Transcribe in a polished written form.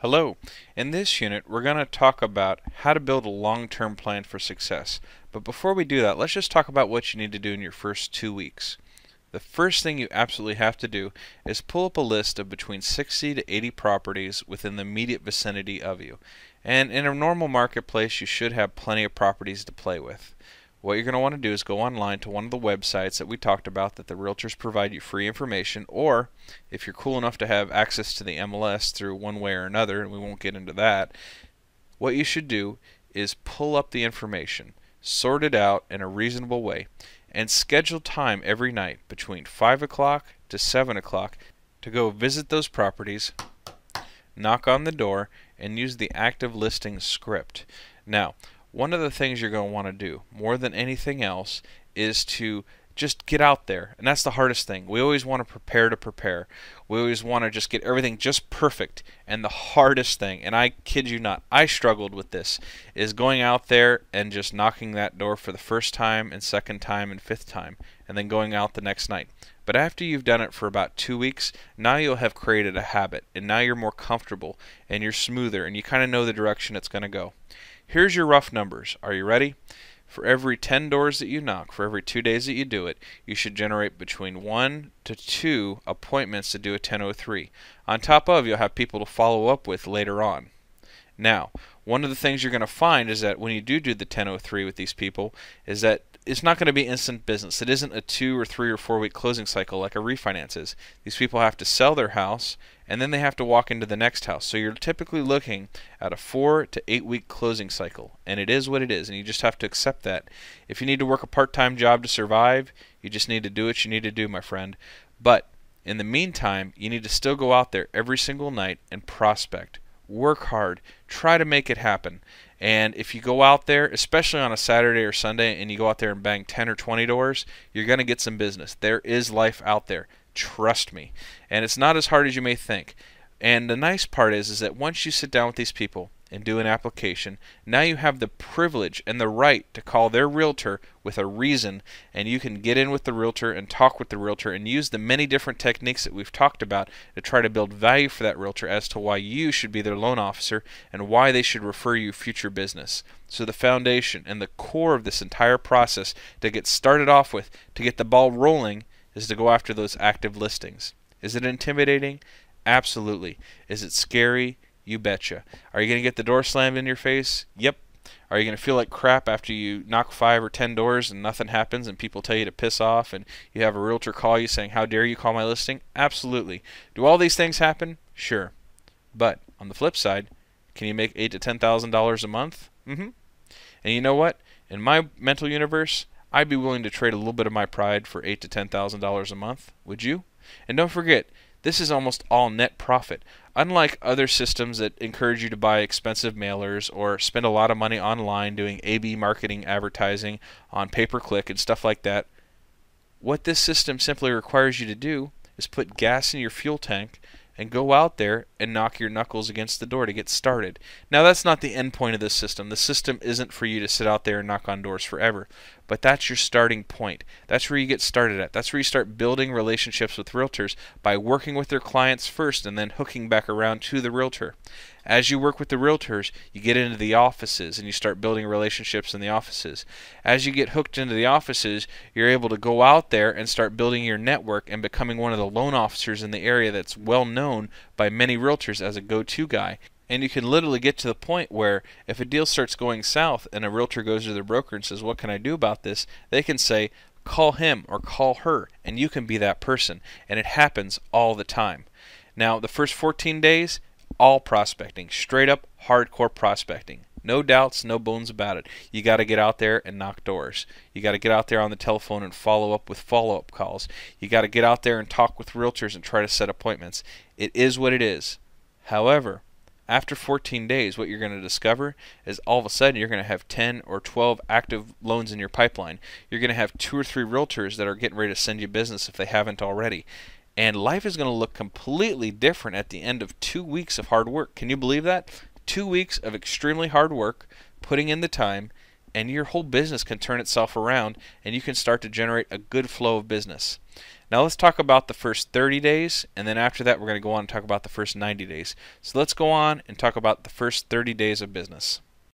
Hello. In this unit, we're going to talk about how to build a long-term plan for success. But before we do that, let's just talk about what you need to do in your first 2 weeks. The first thing you absolutely have to do is pull up a list of between 60 to 80 properties within the immediate vicinity of you. And in a normal marketplace, you should have plenty of properties to play with. What you're going to want to do is go online to one of the websites that we talked about that the realtors provide you free information, or if you're cool enough to have access to the MLS through one way or another, and we won't get into that, what you should do is pull up the information, sort it out in a reasonable way, and schedule time every night between 5 o'clock to 7 o'clock to go visit those properties, knock on the door, and use the active listing script. Now, one of the things you're going to want to do more than anything else is to just get out there, and that's the hardest thing. We always want to prepare. We always want to just get everything just perfect, and the hardest thing, and I kid you not, I struggled with this, is going out there and just knocking that door for the first time and second time and fifth time, and then going out the next night. But after you've done it for about 2 weeks, now you'll have created a habit, and now you're more comfortable, and you're smoother, and you kind of know the direction it's going to go. Here's your rough numbers. Are you ready? For every 10 doors that you knock, for every 2 days that you do it, you should generate between 1 to 2 appointments to do a 1003. On top of, you'll have people to follow up with later on. Now, one of the things you're going to find is that when you do the 1003 with these people is that it's not going to be instant business. It isn't a 2 or 3 or 4 week closing cycle like a refinance is. These people have to sell their house and then they have to walk into the next house. So you're typically looking at a 4 to 8 week closing cycle, and it is what it is, and you just have to accept that. If you need to work a part-time job to survive, you just need to do what you need to do, my friend. But in the meantime, you need to still go out there every single night and prospect. Work hard. Try to make it happen. And if you go out there, especially on a Saturday or Sunday, and you go out there and bang 10 or 20 doors, you're going to get some business. There is life out there. Trust me. And it's not as hard as you may think. And the nice part is that once you sit down with these people and do an application, now you have the privilege and the right to call their realtor with a reason, and you can get in with the realtor and talk with the realtor and use the many different techniques that we've talked about to try to build value for that realtor as to why you should be their loan officer and why they should refer you future business. So the foundation and the core of this entire process to get started off with, to get the ball rolling, is to go after those active listings. Is it intimidating? Absolutely. Is it scary? You betcha. Are you going to get the door slammed in your face? Yep. Are you going to feel like crap after you knock 5 or 10 doors and nothing happens and people tell you to piss off and you have a realtor call you saying, "How dare you call my listing?" Absolutely. Do all these things happen? Sure. But on the flip side, can you make $8,000 to $10,000 a month? And you know what? In my mental universe, I'd be willing to trade a little bit of my pride for $8,000 to $10,000 a month. Would you? And don't forget, this is almost all net profit. Unlike other systems that encourage you to buy expensive mailers or spend a lot of money online doing A/B marketing advertising on pay-per-click and stuff like that, what this system simply requires you to do is put gas in your fuel tank and go out there and knock your knuckles against the door to get started. Now, that's not the end point of this system. The system isn't for you to sit out there and knock on doors forever, but that's your starting point. That's where you get started at. That's where you start building relationships with realtors by working with their clients first and then hooking back around to the realtor. As you work with the realtors, you get into the offices and you start building relationships in the offices. As you get hooked into the offices, you're able to go out there and start building your network and becoming one of the loan officers in the area that's well known by many realtors as a go-to guy. And you can literally get to the point where if a deal starts going south and a realtor goes to their broker and says, "What can I do about this?" they can say, "Call him or call her," and you can be that person. And it happens all the time. Now, the first 14 days, all prospecting, straight up hardcore prospecting. No doubts, no bones about it. You got to get out there and knock doors. You got to get out there on the telephone and follow up with follow-up calls. You got to get out there and talk with realtors and try to set appointments. It is what it is. However, after 14 days, what you're going to discover is all of a sudden you're going to have 10 or 12 active loans in your pipeline. You're going to have 2 or 3 realtors that are getting ready to send you business if they haven't already. And life is going to look completely different at the end of 2 weeks of hard work. Can you believe that? 2 weeks of extremely hard work, putting in the time, and your whole business can turn itself around, and you can start to generate a good flow of business. Now let's talk about the first 30 days, and then after that we're going to go on and talk about the first 90 days. So let's go on and talk about the first 30 days of business.